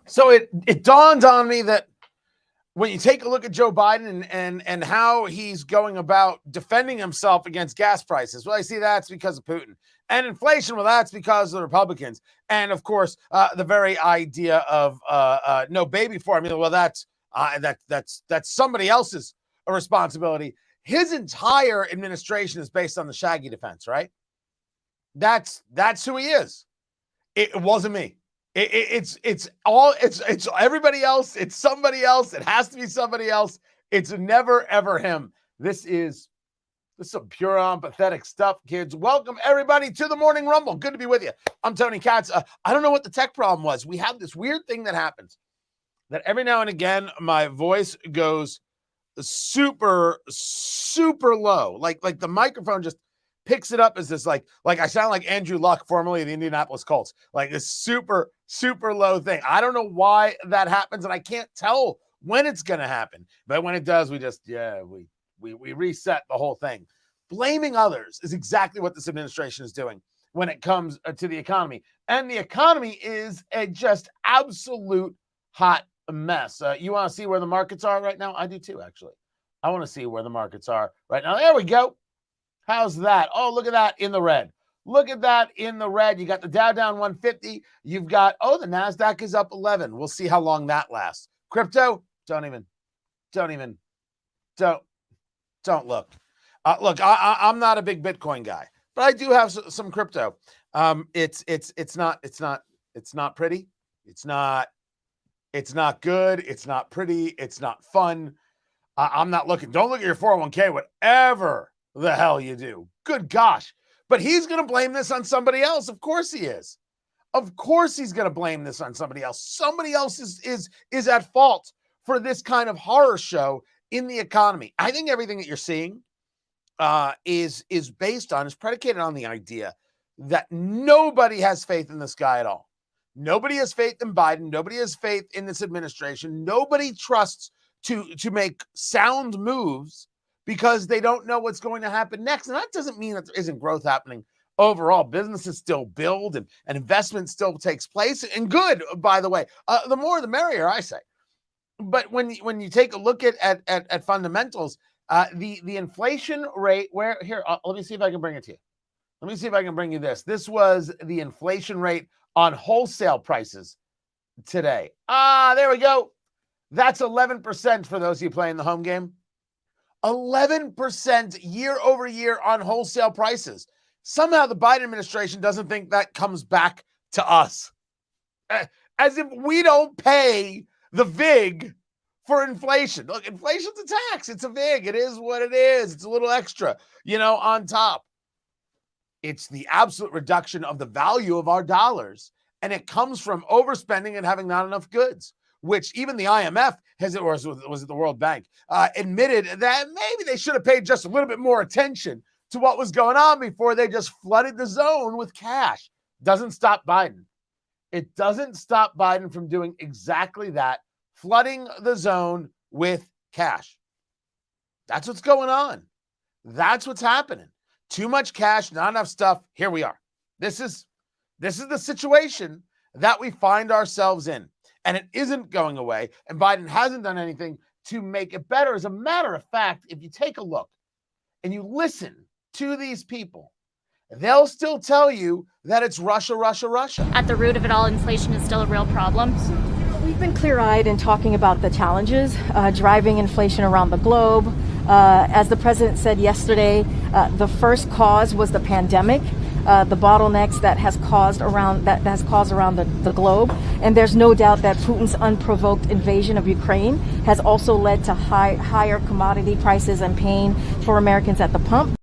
So it dawned on me that when you take a look at Joe Biden and how he's going about defending himself against gas prices, well, I see that's because of Putin. And inflation, well, that's because of the Republicans. And of course, the very idea of no baby formula, well, that's somebody else's responsibility. His entire administration is based on the Shaggy defense, right? That's who he is. It wasn't me. It's everybody else. It's somebody else. It has to be somebody else. It's never ever him. This is some pure pathetic stuff, kids. Welcome everybody to the Morning Rumble. Good to be with you. I'm Tony Katz. I don't know what the tech problem was. We have this weird thing that happens that every now and again my voice goes super low, like the microphone just picks it up as this like I sound like Andrew Luck, formerly of the Indianapolis Colts, like this super low thing. I don't know why that happens, and I can't tell when it's going to happen. But when it does, we just we reset the whole thing. Blaming others is exactly what this administration is doing when it comes to the economy, and the economy is a just absolute hot mess. You want to see where the markets are right now? I do too, actually. I want to see where the markets are right now. There we go. How's that? Oh, look at that in the red. Look at that in the red. You got the Dow down 150. You've got, the NASDAQ is up 11. We'll see how long that lasts. Crypto, don't look. Look, I'm not a big Bitcoin guy, but I do have some crypto. It's not pretty. It's not good. It's not pretty. It's not fun. I'm not looking. Don't look at your 401k, whatever the hell you do. Good gosh. But he's going to blame this on somebody else. Of course he is. Of course he's going to blame this on somebody else. Somebody else is at fault for this kind of horror show in the economy. I think everything that you're seeing is predicated on the idea that nobody has faith in this guy at all. Nobody has faith in Biden. Nobody has faith in this administration. Nobody trusts to make sound moves because they don't know what's going to happen next. And that doesn't mean that there isn't growth happening overall. Businesses still build and investment still takes place. And good, by the way. The more the merrier, I say. But when you take a look at fundamentals, the inflation rate, let me see if I can bring it to you. Let me see if I can bring you this. This was the inflation rate on wholesale prices today. There we go. That's 11% for those of you playing the home game. 11% year over year on wholesale prices. Somehow the Biden administration doesn't think that comes back to us. As if we don't pay the VIG for inflation. Look, inflation's a tax. It's a VIG. It is what it is. It's a little extra, on top. It's the absolute reduction of the value of our dollars. And it comes from overspending and having not enough goods, which even the IMF, was it the World Bank, admitted that maybe they should have paid just a little bit more attention to what was going on before they just flooded the zone with cash. Doesn't stop Biden. It doesn't stop Biden from doing exactly that, flooding the zone with cash. That's what's going on. That's what's happening. Too much cash, not enough stuff. Here we are. This is the situation that we find ourselves in. And it isn't going away. And Biden hasn't done anything to make it better. As a matter of fact, if you take a look and you listen to these people, they'll still tell you that it's Russia, Russia, Russia. At the root of it all, inflation is still a real problem. We've been clear-eyed in talking about the challenges driving inflation around the globe. As the president said yesterday, the first cause was the pandemic. The bottlenecks that has caused around the globe, and there's no doubt that Putin's unprovoked invasion of Ukraine has also led to higher commodity prices and pain for Americans at the pump.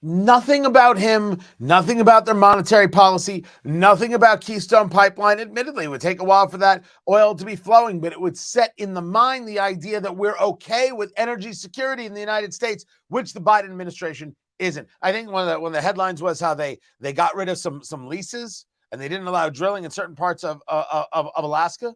Nothing about him, nothing about their monetary policy, nothing about Keystone Pipeline. Admittedly, it would take a while for that oil to be flowing, but it would set in the mind the idea that we're okay with energy security in the United States, which the Biden administration isn't. I think one of the headlines was how they got rid of some leases and they didn't allow drilling in certain parts of Alaska.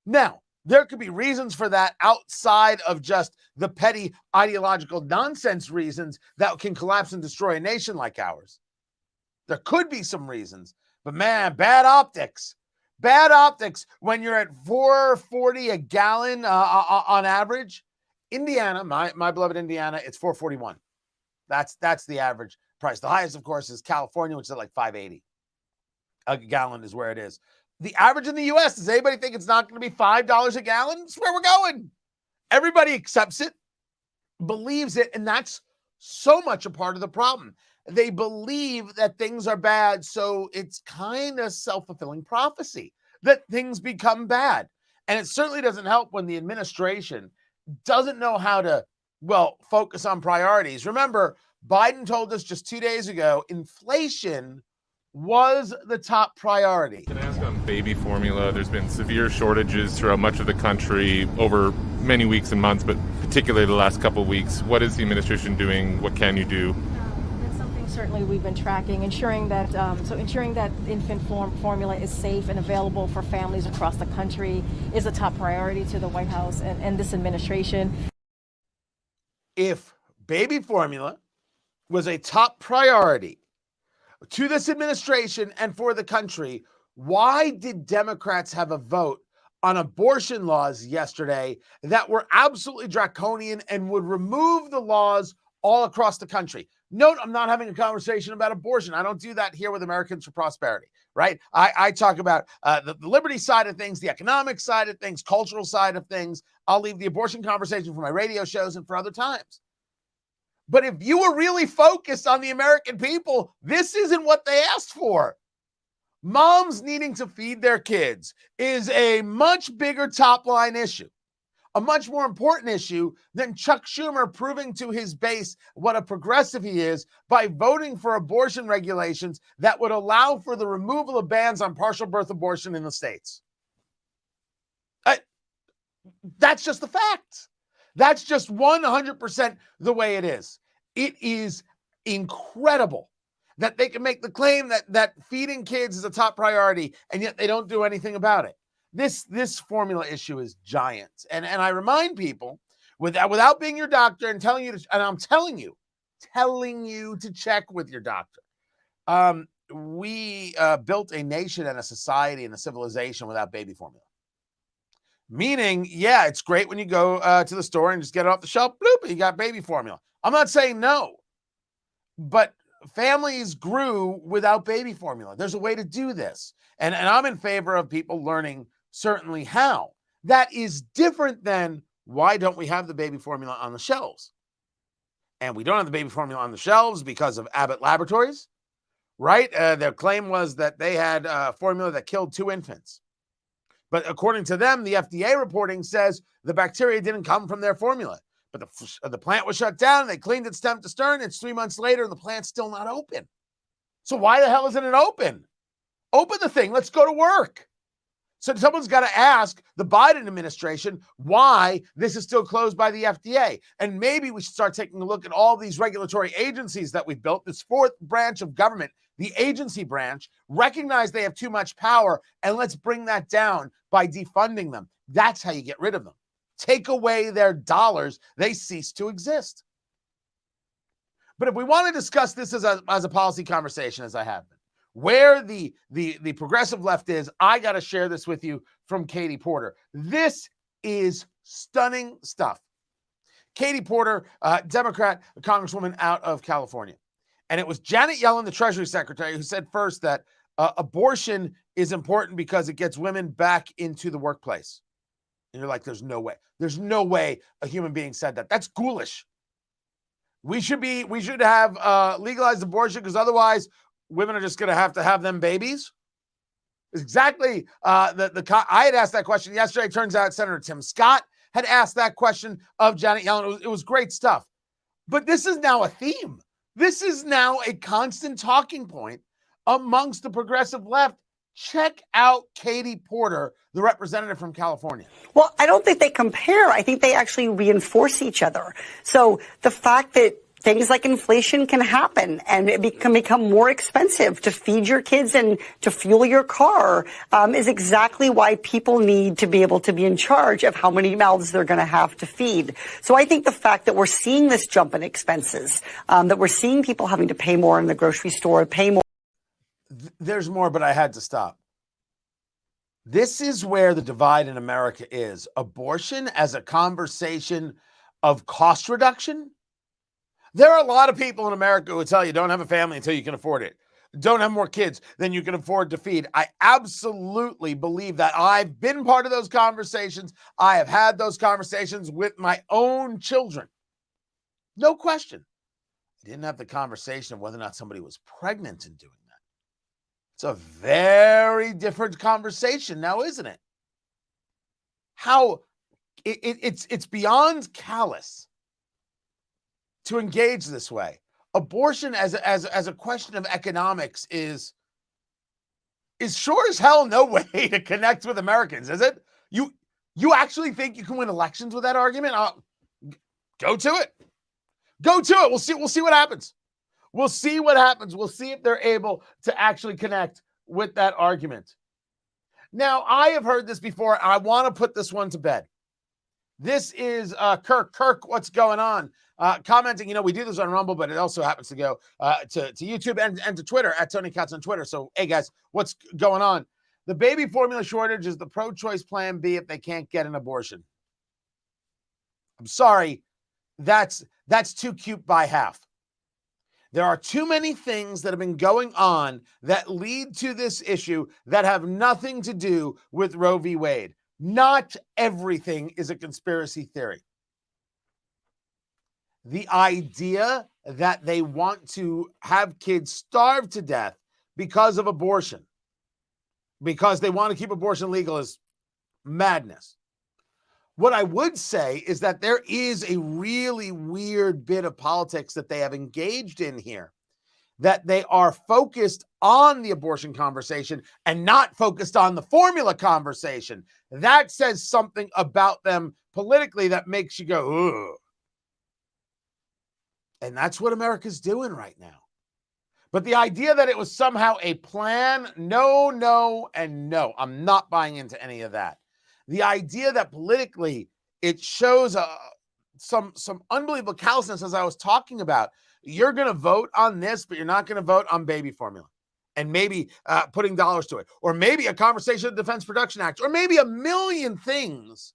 Now, there could be reasons for that outside of just the petty ideological nonsense reasons that can collapse and destroy a nation like ours. There could be some reasons, But man, bad optics. Bad optics when you're at $4.40 a gallon on average. Indiana, my beloved Indiana, it's $4.41. That's the average price. The highest, of course, is California, which is at like $5.80. A gallon is where it is. The average in the U.S., does anybody think it's not going to be $5 a gallon? That's where we're going. Everybody accepts it, believes it, and that's so much a part of the problem. They believe that things are bad, so it's kind of self-fulfilling prophecy that things become bad. And it certainly doesn't help when the administration doesn't know how to, focus on priorities. Remember, Biden told us just 2 days ago, inflation was the top priority. Can I ask on baby formula? There's been severe shortages throughout much of the country over many weeks and months, but particularly the last couple of weeks. What is the administration doing? What can you do? That's something certainly we've been tracking, ensuring that infant formula is safe and available for families across the country is a top priority to the White House and this administration. If baby formula was a top priority to this administration and for the country, why did Democrats have a vote on abortion laws yesterday that were absolutely draconian and would remove the laws all across the country? Note, I'm not having a conversation about abortion. I don't do that here with Americans for Prosperity, right? I talk about the liberty side of things, the economic side of things, cultural side of things. I'll leave the abortion conversation for my radio shows and for other times. But if you were really focused on the American people, this isn't what they asked for. Moms needing to feed their kids is a much bigger top line issue, a much more important issue than Chuck Schumer proving to his base what a progressive he is by voting for abortion regulations that would allow for the removal of bans on partial birth abortion in the states. That's just the fact. That's just 100% the way it is. It is incredible that they can make the claim that feeding kids is a top priority, and yet they don't do anything about it. This formula issue is giant. And I remind people, without being your doctor and telling you to, and I'm telling you to check with your doctor. We built a nation and a society and a civilization without baby formula. Meaning, yeah, it's great when you go to the store and just get it off the shelf, bloop, you got baby formula. I'm not saying no, but families grew without baby formula. There's a way to do this. And I'm in favor of people learning certainly how. That is different than why don't we have the baby formula on the shelves? And we don't have the baby formula on the shelves because of Abbott Laboratories, right? Their claim was that they had formula that killed 2 infants. But according to them, the FDA reporting says the bacteria didn't come from their formula. But the plant was shut down. They cleaned it stem to stern. It's 3 months later, and the plant's still not open. So why the hell isn't it open? Open the thing. Let's go to work. So someone's got to ask the Biden administration why this is still closed by the FDA. And maybe we should start taking a look at all these regulatory agencies that we've built, this 4th branch of government, the agency branch, recognize they have too much power, and let's bring that down by defunding them. That's how you get rid of them. Take away their dollars, they cease to exist. But if we want to discuss this as a policy conversation, as I have been, where the progressive left is, I got to share this with you from Katie Porter. This is stunning stuff. Katie Porter, Democrat congresswoman out of California. And it was Janet Yellen, the Treasury Secretary, who said first that abortion is important because it gets women back into the workplace. And you're like, there's no way. There's no way a human being said that. That's ghoulish. We should have legalized abortion because otherwise women are just going to have them babies. Exactly. I had asked that question yesterday. Turns out Senator Tim Scott had asked that question of Janet Yellen. It was great stuff. But this is now a theme. This is now a constant talking point amongst the progressive left. Check out Katie Porter, the representative from California. Well, I don't think they compare. I think they actually reinforce each other. So the fact that things like inflation can happen and it can become more expensive to feed your kids and to fuel your car is exactly why people need to be able to be in charge of how many mouths they're going to have to feed. So I think the fact that we're seeing this jump in expenses, that we're seeing people having to pay more in the grocery store, pay more. There's more, but I had to stop. This is where the divide in America is. Abortion as a conversation of cost reduction. There are a lot of people in America who tell you don't have a family until you can afford it. Don't have more kids than you can afford to feed. I absolutely believe that. I've been part of those conversations. I have had those conversations with my own children. No question. I didn't have the conversation of whether or not somebody was pregnant in doing that. It's a very different conversation now, isn't it? How it's beyond callous to engage this way. Abortion as a question of economics is sure as hell no way to connect with Americans, is it? You actually think you can win elections with that argument? Go to it. Go to it. We'll see what happens. We'll see what happens. We'll see if they're able to actually connect with that argument. Now, I have heard this before. I want to put this one to bed. This is Kirk. Kirk, what's going on? Commenting, we do this on Rumble, but it also happens to go to YouTube and to Twitter, at Tony Katz on Twitter. So, hey, guys, what's going on? The baby formula shortage is the pro-choice plan B if they can't get an abortion. I'm sorry. That's too cute by half. There are too many things that have been going on that lead to this issue that have nothing to do with Roe v. Wade. Not everything is a conspiracy theory. The idea that they want to have kids starve to death because of abortion, because they want to keep abortion legal, is madness. What I would say is that there is a really weird bit of politics that they have engaged in here, that they are focused on the abortion conversation and not focused on the formula conversation. That says something about them politically that makes you go, ugh. And that's what America's doing right now. But the idea that it was somehow a plan, no, and no. I'm not buying into any of that. The idea that politically it shows some unbelievable callousness, as I was talking about. You're going to vote on this, but you're not going to vote on baby formula. And maybe putting dollars to it. Or maybe a conversation of the Defense Production Act. Or maybe a million things.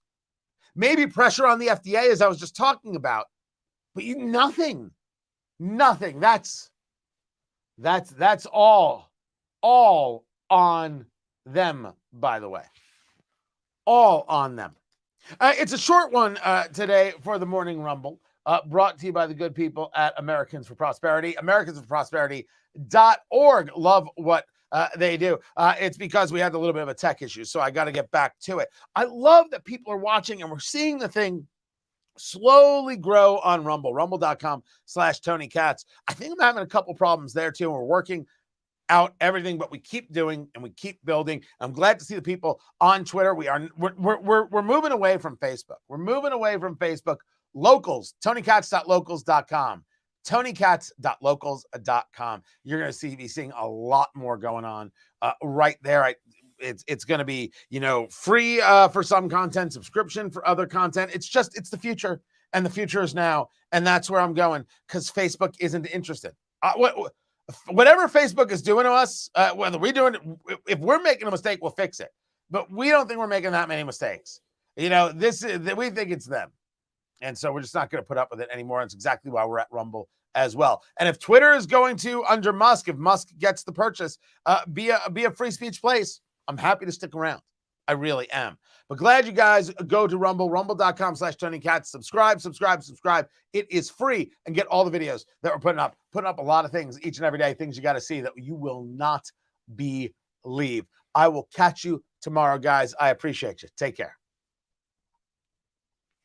Maybe pressure on the FDA, as I was just talking about. But nothing. That's all on them, by the way. All on them. It's a short one today for the Morning Rumble, brought to you by the good people at Americans for Prosperity, AmericansForProsperity.org. Love what they do. It's because we had a little bit of a tech issue, so I got to get back to it. I love that people are watching and we're seeing the thing slowly grow on Rumble, rumble.com/Tony Katz. I think I'm having a couple problems there too. And we're working out everything, but we keep doing and we keep building. I'm glad to see the people on Twitter. We're moving away from Facebook. We're moving away from Facebook. Locals, TonyKatz.locals.com. TonyKatz.locals.com. You're going to be seeing a lot more going on right there. It's going to be, free for some content, subscription for other content. It's the future, and the future is now. And that's where I'm going, because Facebook isn't interested. Whatever Facebook is doing to us, whether we're doing it, if we're making a mistake, we'll fix it. But we don't think we're making that many mistakes. We think it's them. And so we're just not going to put up with it anymore. And it's exactly why we're at Rumble as well. And if Twitter is going to, under Musk, if Musk gets the purchase, be a free speech place, I'm happy to stick around. I really am. But glad you guys go to Rumble, rumble.com/Tony Katz. Subscribe. It is free, and get all the videos that we're putting up a lot of things each and every day, things you got to see that you will not believe. I will catch you tomorrow, guys. I appreciate you. Take care.